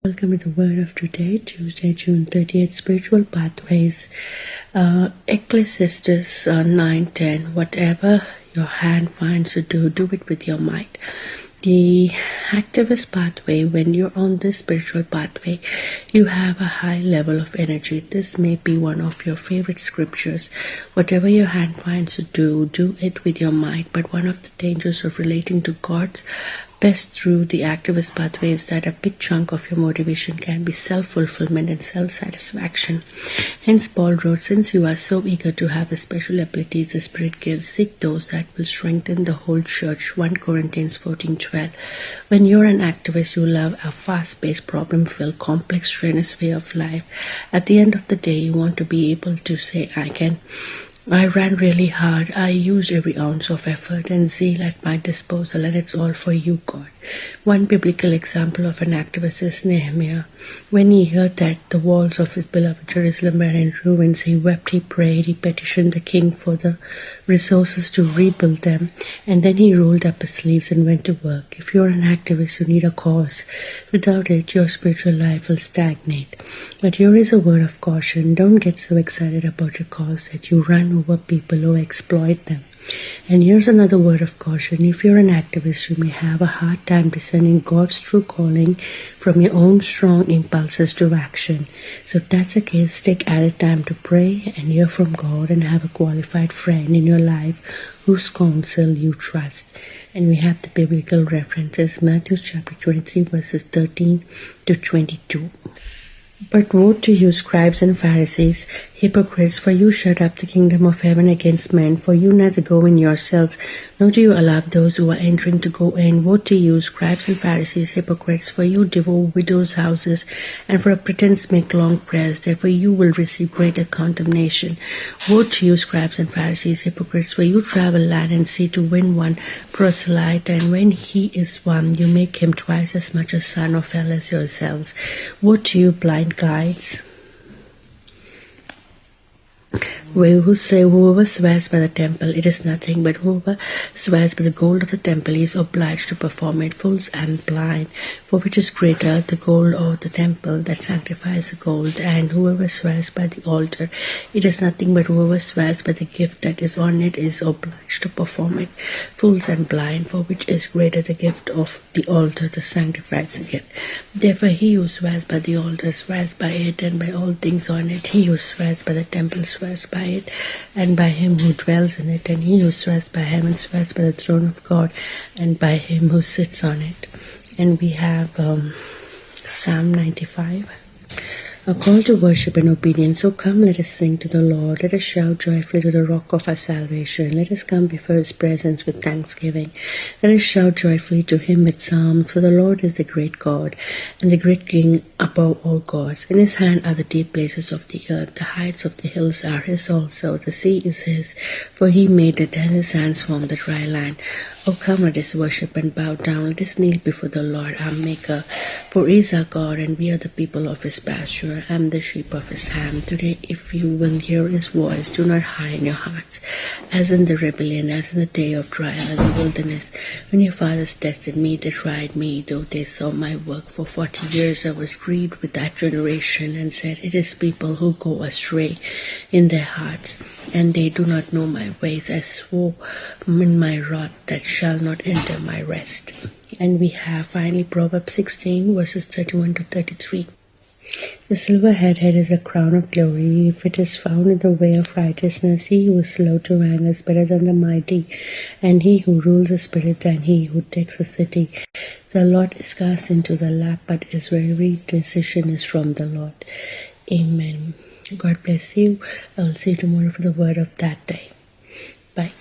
Welcome to the word of today, Tuesday, June 30th, Spiritual Pathways. Ecclesiastes 9:10. Whatever your hand finds to do, do it with your might. The activist pathway, when you're on this spiritual pathway, you have a high level of energy. This may be one of your favorite scriptures. Whatever your hand finds to do, do it with your might. But one of the dangers of relating to God's best through the activist pathway is that a big chunk of your motivation can be self-fulfillment and self-satisfaction. Hence Paul wrote, since you are so eager to have the special abilities the Spirit gives, seek those that will strengthen the whole church. 1 Corinthians 14:12. When you're an activist, you love a fast-paced, problem-filled, complex, strenuous way of life. At the end of the day, you want to be able to say, I ran really hard. I used every ounce of effort and zeal at my disposal, and it's all for you, God. One biblical example of an activist is Nehemiah. When he heard that the walls of his beloved Jerusalem were in ruins, he wept, he prayed, he petitioned the king for the resources to rebuild them, and then he rolled up his sleeves and went to work. If you're an activist, you need a cause. Without it, your spiritual life will stagnate. But here is a word of caution. Don't get so excited about your cause that you run over people who exploit them. And here's another word of caution. If you're an activist, you may have a hard time discerning God's true calling from your own strong impulses to action. So if that's the case, take added time to pray and hear from God and have a qualified friend in your life whose counsel you trust. And we have the biblical references, Matthew chapter 23 verses 13 to 22. But woe to you, scribes and Pharisees, hypocrites, for you shut up the kingdom of heaven against men, for you neither go in yourselves, nor do you allow those who are entering to go in. Woe to you, scribes and Pharisees, hypocrites, for you devour widows' houses, and for a pretense make long prayers, therefore you will receive greater condemnation. Woe to you, scribes and Pharisees, hypocrites, for you travel land and sea to win one proselyte, and when he is won, you make him twice as much a son or fellow as yourselves. Woe to you, blind guides, who say, whoever swears by the temple, it is nothing, but whoever swears by the gold of the temple is obliged to perform it. Fools and blind, for which is greater, the gold or the temple that sanctifies the gold? And whoever swears by the altar, it is nothing, but whoever swears by the gift that is on it is obliged to perform it. Fools and blind, for which is greater, the gift of the altar that sanctifies the gift? Therefore he who swears by the altar swears by it and by all things on it. He who swears by the temple swears by it and by him who dwells in it, and he who swears by heaven swears by the throne of God and by him who sits on it. And we have Psalm 95. A call to worship and obedience. So come, let us sing to the Lord. Let us shout joyfully to the rock of our salvation. Let us come before his presence with thanksgiving. Let us shout joyfully to him with psalms. For the Lord is the great God and the great King above all gods. In his hand are the deep places of the earth. The heights of the hills are his also. The sea is his, for he made it, and his hands formed the dry land. Oh, come, let us worship and bow down. Let us kneel before the Lord our Maker. For he is our God, and we are the people of his pasture, and the sheep of his hand. Today, if you will hear his voice, do not harden your hearts, as in the rebellion, as in the day of trial in the wilderness, when your fathers tested me, they tried me, though they saw my work. For 40 years I was grieved with that generation, and said, it is people who go astray in their hearts, and they do not know my ways. I swore in my wrath that shall not enter my rest. And we have finally Proverbs 16 verses 31 to 33. The silver-haired head is a crown of glory, if it is found in the way of righteousness. He who is slow to anger is better than the mighty, and he who rules the spirit than he who takes a city. The Lord is cast into the lap, but his very decision is from the Lord. Amen. God bless you. I will see you tomorrow for the word of that day. Bye.